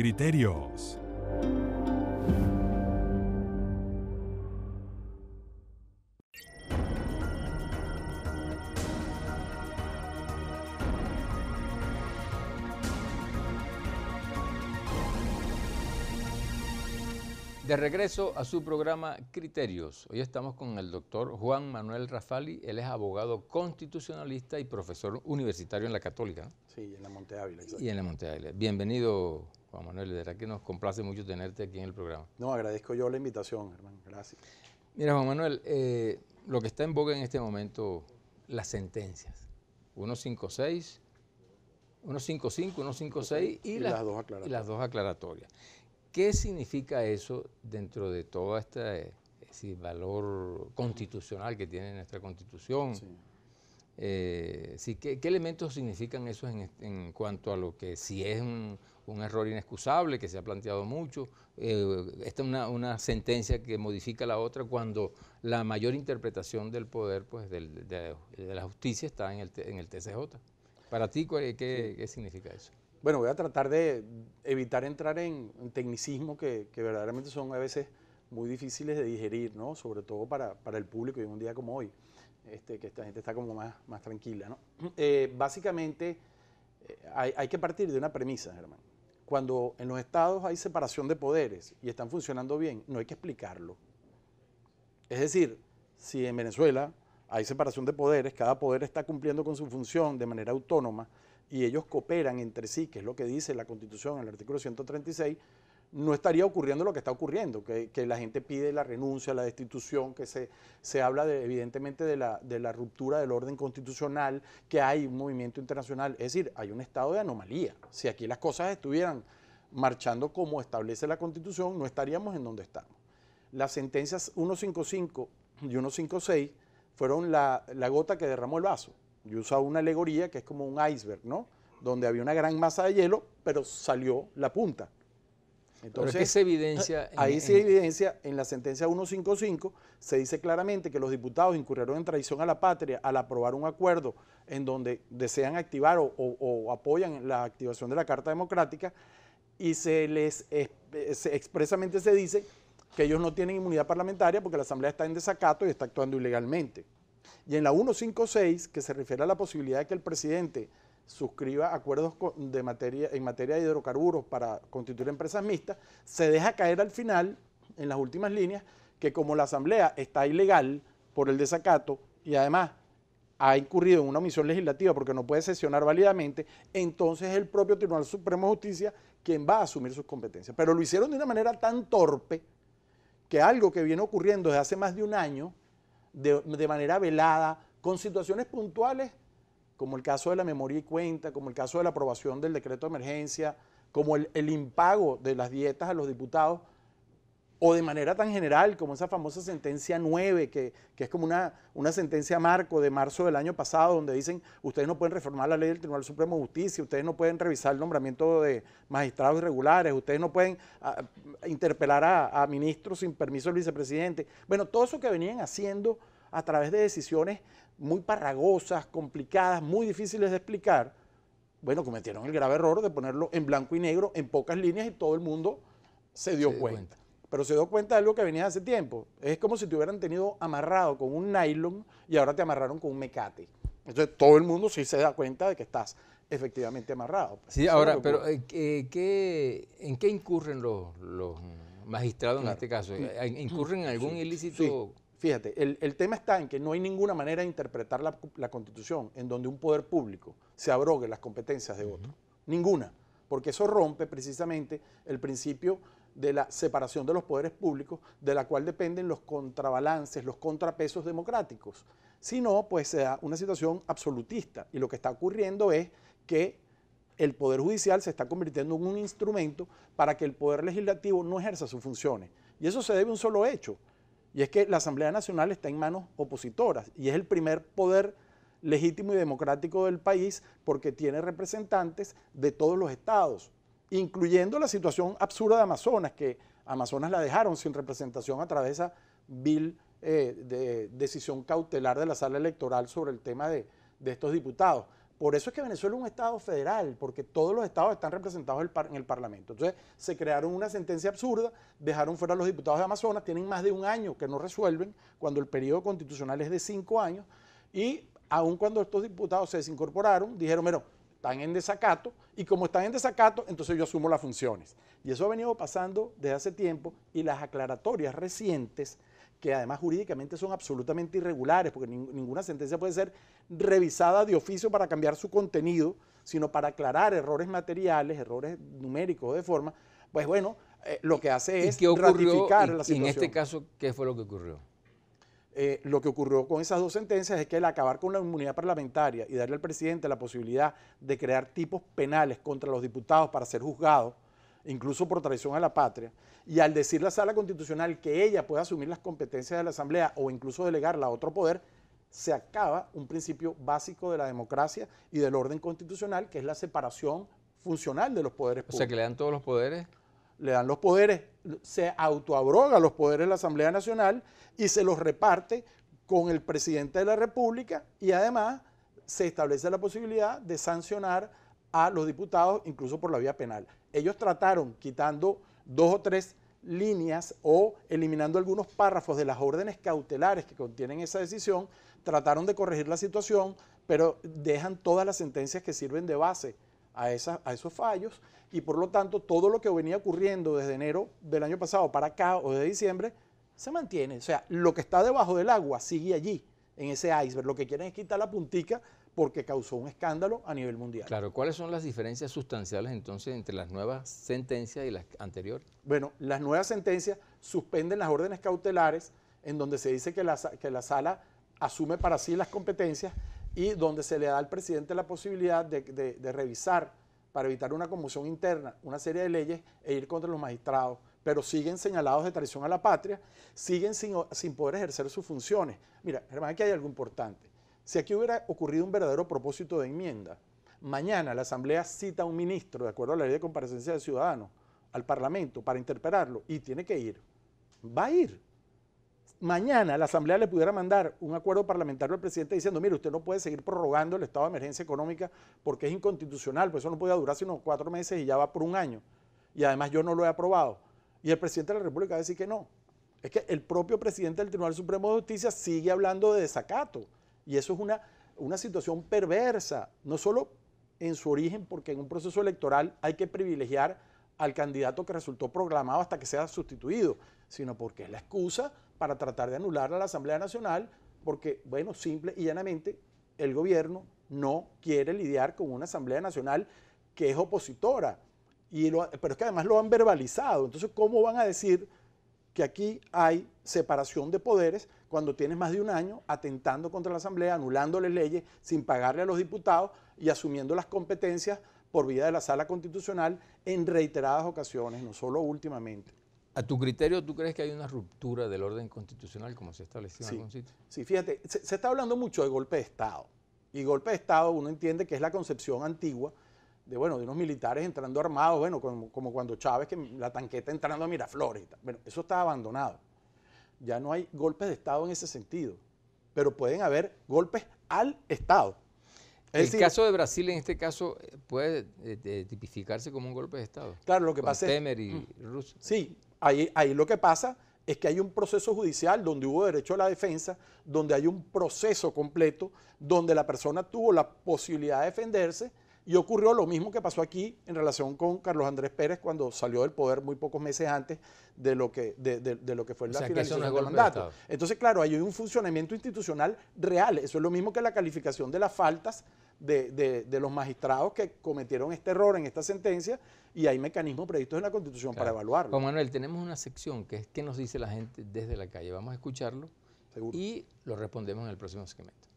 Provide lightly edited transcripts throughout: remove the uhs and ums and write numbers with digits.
Criterios. De regreso a su programa Criterios. Hoy estamos con el doctor Juan Manuel Rafali. Él es abogado constitucionalista y profesor universitario en la Católica, ¿no? Sí, en la Monte Ávila. Exacto. Y en la Monte Ávila. Bienvenido, Juan Manuel. De verdad que nos complace mucho tenerte aquí en el programa. No, agradezco yo la invitación, hermano. Gracias. Mira, Juan Manuel, lo que está en boga en este momento, las sentencias. 156, 155, 156 y las dos aclaratorias. ¿Qué significa eso dentro de todo este valor constitucional que tiene nuestra Constitución? Sí. ¿Qué elementos significan eso en cuanto a lo que si es un error inexcusable, que se ha planteado mucho? Esta es una sentencia que modifica la otra cuando la mayor interpretación del poder, pues, de la justicia está en el TCJ. Para ti, ¿qué significa eso? Bueno, voy a tratar de evitar entrar en tecnicismos que verdaderamente son a veces muy difíciles de digerir, ¿no? Sobre todo para el público y en un día como hoy, que esta gente está como más tranquila, ¿no? Básicamente, hay que partir de una premisa, hermano. Cuando en los estados hay separación de poderes y están funcionando bien, no hay que explicarlo. Es decir, si en Venezuela hay separación de poderes, cada poder está cumpliendo con su función de manera autónoma, y ellos cooperan entre sí, que es lo que dice la Constitución en el artículo 136, no estaría ocurriendo lo que está ocurriendo, que la gente pide la renuncia, la destitución, que se habla evidentemente de la ruptura del orden constitucional, que hay un movimiento internacional. Es decir, hay un estado de anomalía. Si aquí las cosas estuvieran marchando como establece la Constitución, no estaríamos en donde estamos. Las sentencias 155 y 156 fueron la gota que derramó el vaso. Yo usaba una alegoría que es como un iceberg, ¿no? Donde había una gran masa de hielo, pero salió la punta. Entonces, ¿pero qué se evidencia? Ahí se evidencia en la sentencia 155, se dice claramente que los diputados incurrieron en traición a la patria al aprobar un acuerdo en donde desean activar o apoyan la activación de la Carta Democrática, y expresamente se dice que ellos no tienen inmunidad parlamentaria porque la Asamblea está en desacato y está actuando ilegalmente. Y en la 156, que se refiere a la posibilidad de que el presidente suscriba acuerdos en materia de hidrocarburos para constituir empresas mixtas, se deja caer al final, en las últimas líneas, que como la Asamblea está ilegal por el desacato y además ha incurrido en una omisión legislativa porque no puede sesionar válidamente, entonces es el propio Tribunal Supremo de Justicia quien va a asumir sus competencias. Pero lo hicieron de una manera tan torpe que algo que viene ocurriendo desde hace más de un año, de manera velada, con situaciones puntuales, como el caso de la memoria y cuenta, como el caso de la aprobación del decreto de emergencia, como el impago de las dietas a los diputados, o de manera tan general como esa famosa sentencia 9, que es como una sentencia marco de marzo del año pasado, donde dicen, ustedes no pueden reformar la ley del Tribunal Supremo de Justicia, ustedes no pueden revisar el nombramiento de magistrados irregulares, ustedes no pueden interpelar a ministros sin permiso del vicepresidente. Bueno, todo eso que venían haciendo a través de decisiones muy farragosas, complicadas, muy difíciles de explicar, bueno, cometieron el grave error de ponerlo en blanco y negro, en pocas líneas, y todo el mundo se dio cuenta. Pero se dio cuenta de algo que venía hace tiempo. Es como si te hubieran tenido amarrado con un nylon y ahora te amarraron con un mecate. Entonces todo el mundo sí se da cuenta de que estás efectivamente amarrado. Sí, ahora, pero ¿en qué incurren los magistrados en este caso? ¿Incurren en algún ilícito? Sí. Fíjate, el tema está en que no hay ninguna manera de interpretar la Constitución en donde un poder público se abrogue las competencias de otro. Ninguna, porque eso rompe precisamente el principio de la separación de los poderes públicos, de la cual dependen los contrabalances, los contrapesos democráticos. Si no, pues se da una situación absolutista, y lo que está ocurriendo es que el Poder Judicial se está convirtiendo en un instrumento para que el Poder Legislativo no ejerza sus funciones. Y eso se debe a un solo hecho, y es que la Asamblea Nacional está en manos opositoras, y es el primer poder legítimo y democrático del país porque tiene representantes de todos los estados, incluyendo la situación absurda de Amazonas, que Amazonas la dejaron sin representación a través de esa vil de decisión cautelar de la sala electoral sobre el tema de estos diputados. Por eso es que Venezuela es un estado federal, porque todos los estados están representados en el Parlamento. Entonces se crearon una sentencia absurda, dejaron fuera a los diputados de Amazonas, tienen más de un año que no resuelven, cuando el periodo constitucional es de 5 años, y aun cuando estos diputados se desincorporaron, dijeron, bueno, están en desacato, y como están en desacato, entonces yo asumo las funciones. Y eso ha venido pasando desde hace tiempo, y las aclaratorias recientes, que además jurídicamente son absolutamente irregulares, porque ninguna sentencia puede ser revisada de oficio para cambiar su contenido, sino para aclarar errores materiales, errores numéricos o de forma, pues bueno, lo que hace es ratificar la situación. ¿Y en este caso qué fue lo que ocurrió? Lo que ocurrió con esas 2 sentencias es que el acabar con la inmunidad parlamentaria y darle al presidente la posibilidad de crear tipos penales contra los diputados para ser juzgados, incluso por traición a la patria, y al decir la Sala Constitucional que ella puede asumir las competencias de la Asamblea o incluso delegarla a otro poder, se acaba un principio básico de la democracia y del orden constitucional, que es la separación funcional de los poderes públicos. O sea, que le dan todos los poderes. Le dan los poderes, se autoabroga los poderes de la Asamblea Nacional y se los reparte con el presidente de la República, y además se establece la posibilidad de sancionar a los diputados incluso por la vía penal. Ellos trataron, quitando 2 o 3 líneas o eliminando algunos párrafos de las órdenes cautelares que contienen esa decisión, trataron de corregir la situación, pero dejan todas las sentencias que sirven de base a esos fallos, y por lo tanto todo lo que venía ocurriendo desde enero del año pasado para acá o de diciembre se mantiene. O sea, lo que está debajo del agua sigue allí, en ese iceberg. Lo que quieren es quitar la puntica porque causó un escándalo a nivel mundial. Claro, ¿cuáles son las diferencias sustanciales entonces entre las nuevas sentencias y las anteriores? Bueno, las nuevas sentencias suspenden las órdenes cautelares, en donde se dice que la sala asume para sí las competencias y donde se le da al presidente la posibilidad de revisar, para evitar una conmoción interna, una serie de leyes e ir contra los magistrados, pero siguen señalados de traición a la patria, siguen sin poder ejercer sus funciones. Mira, hermano, aquí hay algo importante. Si aquí hubiera ocurrido un verdadero propósito de enmienda, mañana la Asamblea cita a un ministro, de acuerdo a la ley de comparecencia de ciudadanos, al Parlamento para interpelarlo, y tiene que ir. Va a ir. Mañana la Asamblea le pudiera mandar un acuerdo parlamentario al presidente diciendo, mire, usted no puede seguir prorrogando el estado de emergencia económica porque es inconstitucional, pues eso no podía durar sino 4 meses y ya va por 1 año. Y además yo no lo he aprobado. Y el presidente de la República va a decir que no. Es que el propio presidente del Tribunal Supremo de Justicia sigue hablando de desacato. Y eso es una situación perversa, no solo en su origen, porque en un proceso electoral hay que privilegiar al candidato que resultó proclamado hasta que sea sustituido, sino porque es la excusa para tratar de anular a la Asamblea Nacional, porque, bueno, simple y llanamente, el gobierno no quiere lidiar con una Asamblea Nacional que es opositora, pero es que además lo han verbalizado. Entonces, ¿cómo van a decir que aquí hay separación de poderes cuando tienes más de 1 año atentando contra la Asamblea, anulándole leyes sin pagarle a los diputados y asumiendo las competencias por vía de la Sala Constitucional en reiteradas ocasiones, no solo últimamente? ¿A tu criterio tú crees que hay una ruptura del orden constitucional como se estableció en algún sitio? Sí, fíjate, se está hablando mucho de golpe de Estado. Y golpe de Estado uno entiende que es la concepción antigua de unos militares entrando armados, bueno, como cuando Chávez, que la tanqueta entrando a Miraflores. Bueno, eso está abandonado. Ya no hay golpes de Estado en ese sentido, pero pueden haber golpes al Estado. El caso de Brasil en este caso puede tipificarse como un golpe de Estado. Claro, lo que pasa es Temer y Rusia. Sí, ahí lo que pasa es que hay un proceso judicial donde hubo derecho a la defensa, donde hay un proceso completo, donde la persona tuvo la posibilidad de defenderse, y ocurrió lo mismo que pasó aquí en relación con Carlos Andrés Pérez cuando salió del poder muy pocos meses antes de lo que fue la finalización del mandato. Entonces, claro, hay un funcionamiento institucional real. Eso es lo mismo que la calificación de las faltas de los magistrados que cometieron este error en esta sentencia, y hay mecanismos previstos en la Constitución para evaluarlo. Juan Manuel, tenemos una sección que es ¿qué nos dice la gente desde la calle? Vamos a escucharlo. Seguro. Y lo respondemos en el próximo segmento.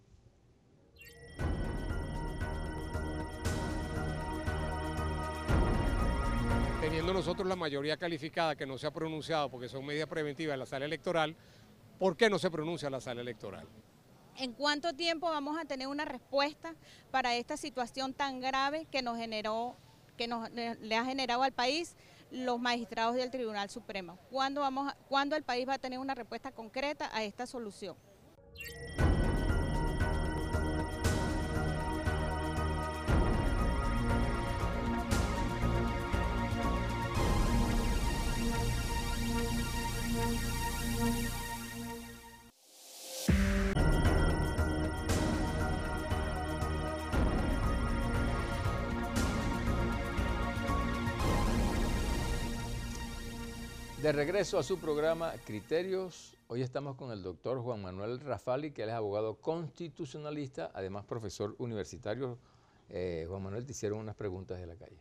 Teniendo nosotros la mayoría calificada que no se ha pronunciado porque son medidas preventivas en la sala electoral, ¿por qué no se pronuncia la sala electoral? ¿En cuánto tiempo vamos a tener una respuesta para esta situación tan grave que le ha generado al país los magistrados del Tribunal Supremo? ¿Cuándo el país va a tener una respuesta concreta a esta solución? De regreso a su programa Criterios, hoy estamos con el doctor Juan Manuel Rafali, que él es abogado constitucionalista, además profesor universitario. Juan Manuel, te hicieron unas preguntas de la calle.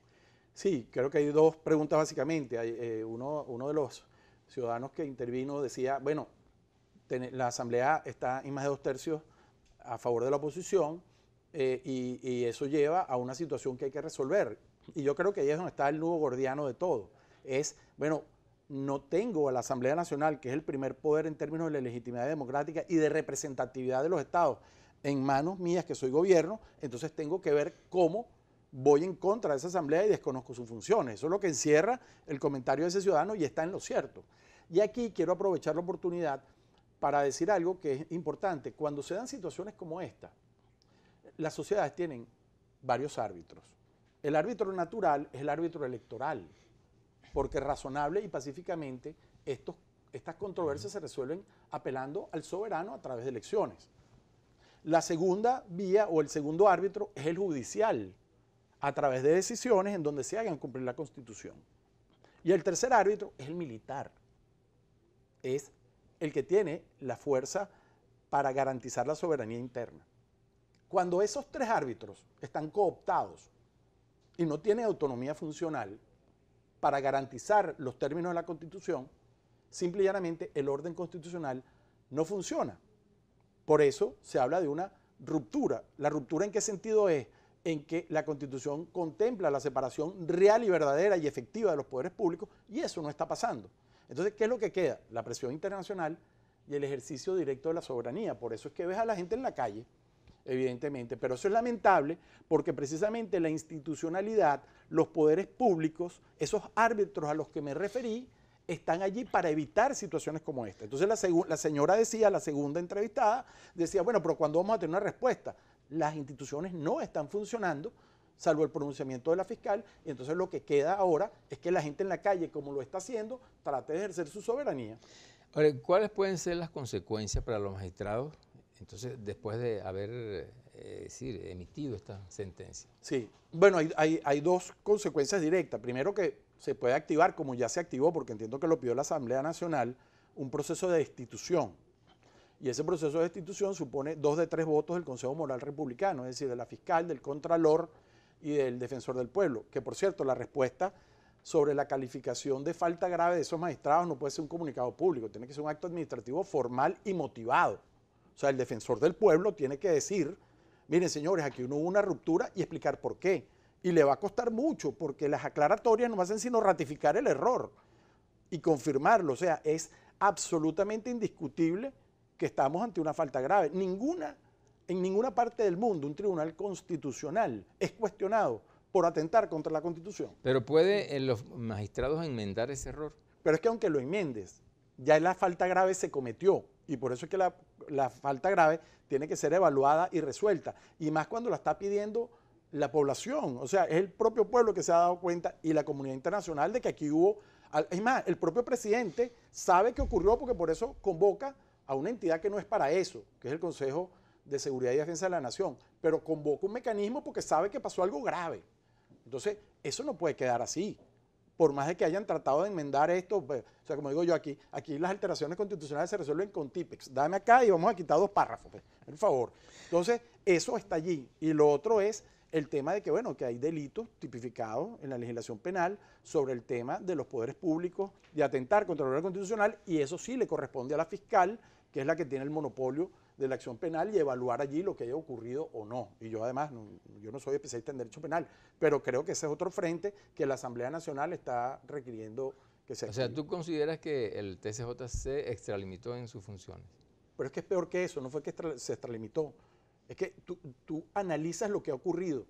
Sí, creo que hay dos preguntas básicamente. Uno de los ciudadanos que intervino decía, bueno, la Asamblea está en más de 2/3 a favor de la oposición y eso lleva a una situación que hay que resolver. Y yo creo que ahí es donde está el nudo gordiano de todo. Es, bueno, no tengo a la Asamblea Nacional, que es el primer poder en términos de la legitimidad democrática y de representatividad de los estados, en manos mías, que soy gobierno, entonces tengo que ver cómo voy en contra de esa Asamblea y desconozco sus funciones. Eso es lo que encierra el comentario de ese ciudadano y está en lo cierto. Y aquí quiero aprovechar la oportunidad para decir algo que es importante. Cuando se dan situaciones como esta, las sociedades tienen varios árbitros. El árbitro natural es el árbitro electoral, porque razonable y pacíficamente estas controversias se resuelven apelando al soberano a través de elecciones. La segunda vía o el segundo árbitro es el judicial, a través de decisiones en donde se hagan cumplir la Constitución. Y el tercer árbitro es el militar, es el que tiene la fuerza para garantizar la soberanía interna. Cuando esos tres árbitros están cooptados y no tienen autonomía funcional para garantizar los términos de la Constitución, simple y llanamente el orden constitucional no funciona. Por eso se habla de una ruptura. ¿La ruptura en qué sentido es? En que la Constitución contempla la separación real y verdadera y efectiva de los poderes públicos y eso no está pasando. Entonces, ¿qué es lo que queda? La presión internacional y el ejercicio directo de la soberanía. Por eso es que ves a la gente en la calle, evidentemente, pero eso es lamentable porque precisamente la institucionalidad, los poderes públicos, esos árbitros a los que me referí, están allí para evitar situaciones como esta. Entonces la señora decía, la segunda entrevistada, decía, bueno, pero ¿cuándo vamos a tener una respuesta? Las instituciones no están funcionando, salvo el pronunciamiento de la fiscal, y entonces lo que queda ahora es que la gente en la calle, como lo está haciendo, trate de ejercer su soberanía. Ahora, ¿cuáles pueden ser las consecuencias para los magistrados, entonces, después de haber emitido esta sentencia? Sí, bueno, hay dos consecuencias directas. Primero, que se puede activar, como ya se activó, porque entiendo que lo pidió la Asamblea Nacional, un proceso de destitución. Y ese proceso de destitución supone 2 de 3 votos del Consejo Moral Republicano, es decir, de la fiscal, del contralor y del defensor del pueblo. Que, por cierto, la respuesta sobre la calificación de falta grave de esos magistrados no puede ser un comunicado público, tiene que ser un acto administrativo formal y motivado. O sea, el defensor del pueblo tiene que decir, miren señores, aquí hubo una ruptura y explicar por qué. Y le va a costar mucho porque las aclaratorias no hacen sino ratificar el error y confirmarlo. O sea, es absolutamente indiscutible que estamos ante una falta grave. En ninguna parte del mundo un tribunal constitucional es cuestionado por atentar contra la Constitución. Pero ¿pueden los magistrados enmendar ese error? Pero es que aunque lo enmiendes, ya la falta grave se cometió y por eso es que la falta grave tiene que ser evaluada y resuelta. Y más cuando la está pidiendo la población. O sea, es el propio pueblo que se ha dado cuenta y la comunidad internacional de que aquí hubo... Es más, el propio presidente sabe que ocurrió porque por eso convoca a una entidad que no es para eso, que es el Consejo de Seguridad y Defensa de la Nación, pero convoca un mecanismo porque sabe que pasó algo grave. Entonces, eso no puede quedar así. Por más de que hayan tratado de enmendar esto, pues, o sea, como digo yo aquí las alteraciones constitucionales se resuelven con típex. Dame acá y vamos a quitar 2 párrafos, pues, por favor. Entonces, eso está allí. Y lo otro es el tema de que, bueno, que hay delitos tipificados en la legislación penal sobre el tema de los poderes públicos, de atentar contra el orden constitucional, y eso sí le corresponde a la fiscal, que es la que tiene el monopolio de la acción penal y evaluar allí lo que haya ocurrido o no. Y yo además, yo no soy especialista en derecho penal, pero creo que ese es otro frente que la Asamblea Nacional está requiriendo que se active. O sea, ¿tú consideras que el TCJ se extralimitó en sus funciones? Pero es que es peor que eso, no fue que se extralimitó. Es que tú analizas lo que ha ocurrido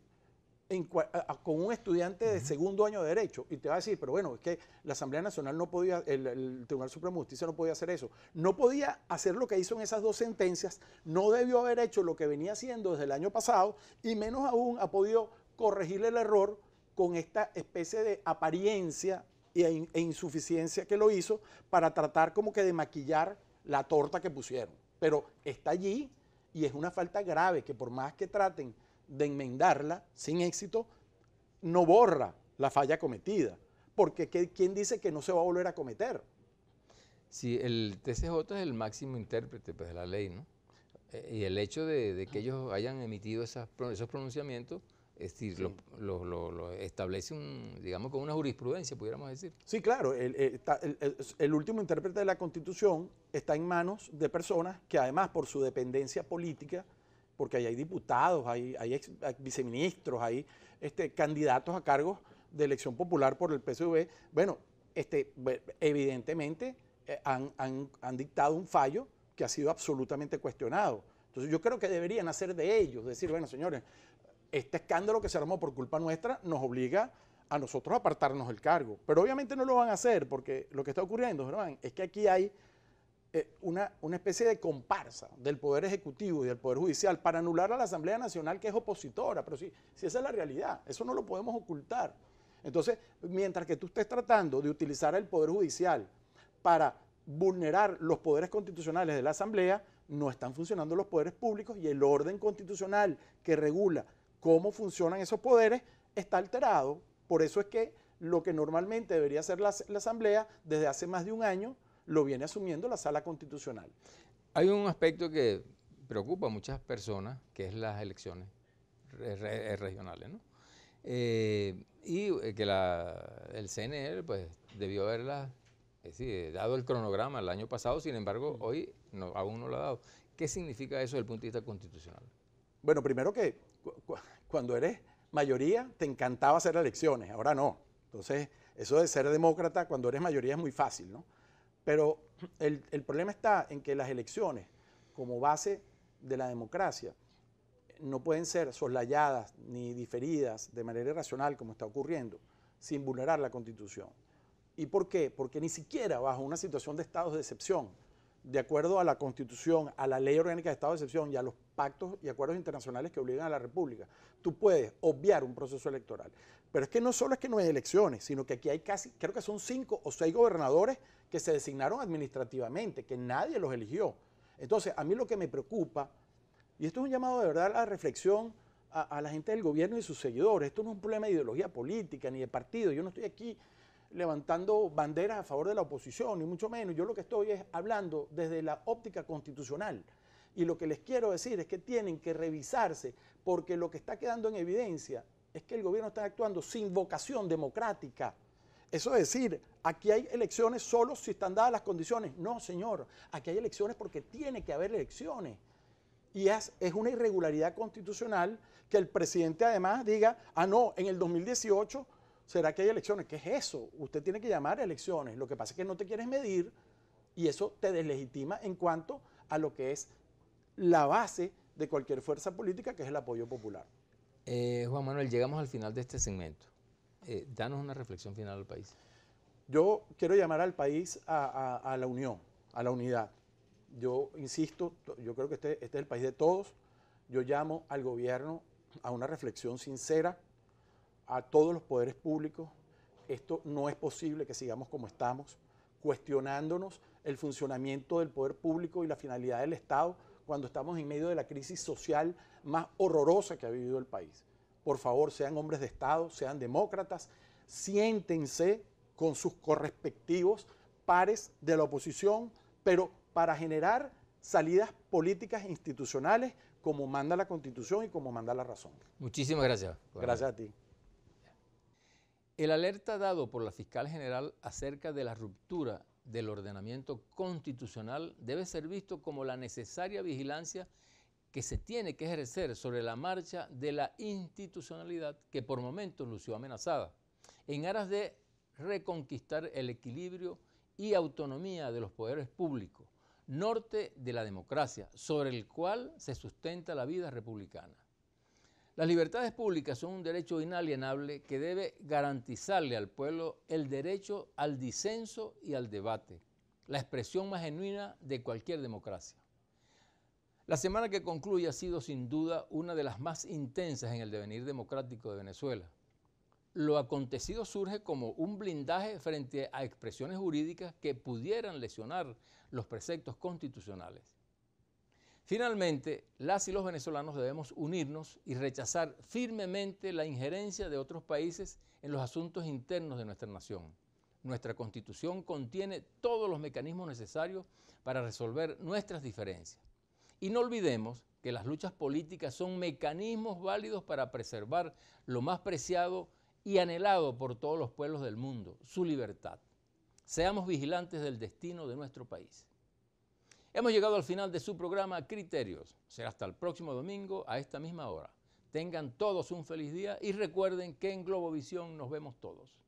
con un estudiante de segundo año de Derecho y te va a decir, pero bueno, es que la Asamblea Nacional no podía, el Tribunal Supremo de Justicia no podía hacer eso. No podía hacer lo que hizo en esas 2 sentencias, no debió haber hecho lo que venía haciendo desde el año pasado y menos aún ha podido corregirle el error con esta especie de apariencia e insuficiencia que lo hizo para tratar como que de maquillar la torta que pusieron. Pero está allí y es una falta grave que por más que traten de enmendarla sin éxito, no borra la falla cometida. Porque ¿quién dice que no se va a volver a cometer? Sí, el TCJ es el máximo intérprete pues, de la ley, ¿no? Y el hecho de que ellos hayan emitido esos pronunciamientos, es decir, sí, lo establece, digamos, con una jurisprudencia, pudiéramos decir. Sí, claro, el último intérprete de la Constitución está en manos de personas que además por su dependencia política, porque ahí hay diputados, hay viceministros, hay candidatos a cargos de elección popular por el PSV, bueno, evidentemente han dictado un fallo que ha sido absolutamente cuestionado. Entonces yo creo que deberían hacer de ellos, decir, bueno, señores, este escándalo que se armó por culpa nuestra nos obliga a nosotros a apartarnos del cargo. Pero obviamente no lo van a hacer porque lo que está ocurriendo, ¿verdad?, es que aquí hay una especie de comparsa del Poder Ejecutivo y del Poder Judicial para anular a la Asamblea Nacional, que es opositora. Pero si esa es la realidad, eso no lo podemos ocultar. Entonces, mientras que tú estés tratando de utilizar el Poder Judicial para vulnerar los poderes constitucionales de la Asamblea, no están funcionando los poderes públicos y el orden constitucional que regula cómo funcionan esos poderes está alterado. Por eso es que lo que normalmente debería hacer la Asamblea desde hace más de un año lo viene asumiendo la Sala Constitucional. Hay un aspecto que preocupa a muchas personas, que es las elecciones regionales, ¿no? Y que el CNE pues, debió haberlas, es decir, dado el cronograma el año pasado, sin embargo, hoy aún no lo ha dado. ¿Qué significa eso desde el punto de vista constitucional? Bueno, primero que cuando eres mayoría te encantaba hacer elecciones, ahora no. Entonces, eso de ser demócrata cuando eres mayoría es muy fácil, ¿no? Pero el problema está en que las elecciones, como base de la democracia, no pueden ser soslayadas ni diferidas de manera irracional, como está ocurriendo, sin vulnerar la Constitución. ¿Y por qué? Porque ni siquiera bajo una situación de estados de excepción, de acuerdo a la Constitución, a la Ley Orgánica de Estado de Excepción y a los pactos y acuerdos internacionales que obligan a la República, tú puedes obviar un proceso electoral. Pero es que no solo es que no hay elecciones, sino que aquí hay creo que son 5 o 6 gobernadores que se designaron administrativamente, que nadie los eligió. Entonces, a mí lo que me preocupa, y esto es un llamado de verdad a la reflexión a la gente del gobierno y sus seguidores, esto no es un problema de ideología política ni de partido, yo no estoy aquí levantando banderas a favor de la oposición, ni mucho menos. Yo lo que estoy es hablando desde la óptica constitucional. Y lo que les quiero decir es que tienen que revisarse, porque lo que está quedando en evidencia es que el gobierno está actuando sin vocación democrática. Eso es decir, aquí hay elecciones solo si están dadas las condiciones. No, señor, aquí hay elecciones porque tiene que haber elecciones. Y es una irregularidad constitucional que el presidente además diga, no, en el 2018... ¿será que hay elecciones? ¿Qué es eso? Usted tiene que llamar a elecciones. Lo que pasa es que no te quieres medir y eso te deslegitima en cuanto a lo que es la base de cualquier fuerza política, que es el apoyo popular. Juan Manuel, llegamos al final de este segmento. Danos una reflexión final al país. Yo quiero llamar al país a la unión, a la unidad. Yo insisto, yo creo que este es el país de todos. Yo llamo al gobierno a una reflexión sincera, a todos los poderes públicos. Esto no es posible que sigamos como estamos, cuestionándonos el funcionamiento del poder público y la finalidad del Estado cuando estamos en medio de la crisis social más horrorosa que ha vivido el país. Por favor, sean hombres de Estado, sean demócratas, siéntense con sus correspectivos pares de la oposición, pero para generar salidas políticas e institucionales como manda la Constitución y como manda la razón. Muchísimas gracias. Gracias a ti. El alerta dado por la fiscal general acerca de la ruptura del ordenamiento constitucional debe ser visto como la necesaria vigilancia que se tiene que ejercer sobre la marcha de la institucionalidad que por momentos lució amenazada, en aras de reconquistar el equilibrio y autonomía de los poderes públicos, norte de la democracia, sobre el cual se sustenta la vida republicana. Las libertades públicas son un derecho inalienable que debe garantizarle al pueblo el derecho al disenso y al debate, la expresión más genuina de cualquier democracia. La semana que concluye ha sido sin duda una de las más intensas en el devenir democrático de Venezuela. Lo acontecido surge como un blindaje frente a expresiones jurídicas que pudieran lesionar los preceptos constitucionales. Finalmente, las y los venezolanos debemos unirnos y rechazar firmemente la injerencia de otros países en los asuntos internos de nuestra nación. Nuestra Constitución contiene todos los mecanismos necesarios para resolver nuestras diferencias. Y no olvidemos que las luchas políticas son mecanismos válidos para preservar lo más preciado y anhelado por todos los pueblos del mundo, su libertad. Seamos vigilantes del destino de nuestro país. Hemos llegado al final de su programa Criterios. Será hasta el próximo domingo a esta misma hora. Tengan todos un feliz día y recuerden que en Globovisión nos vemos todos.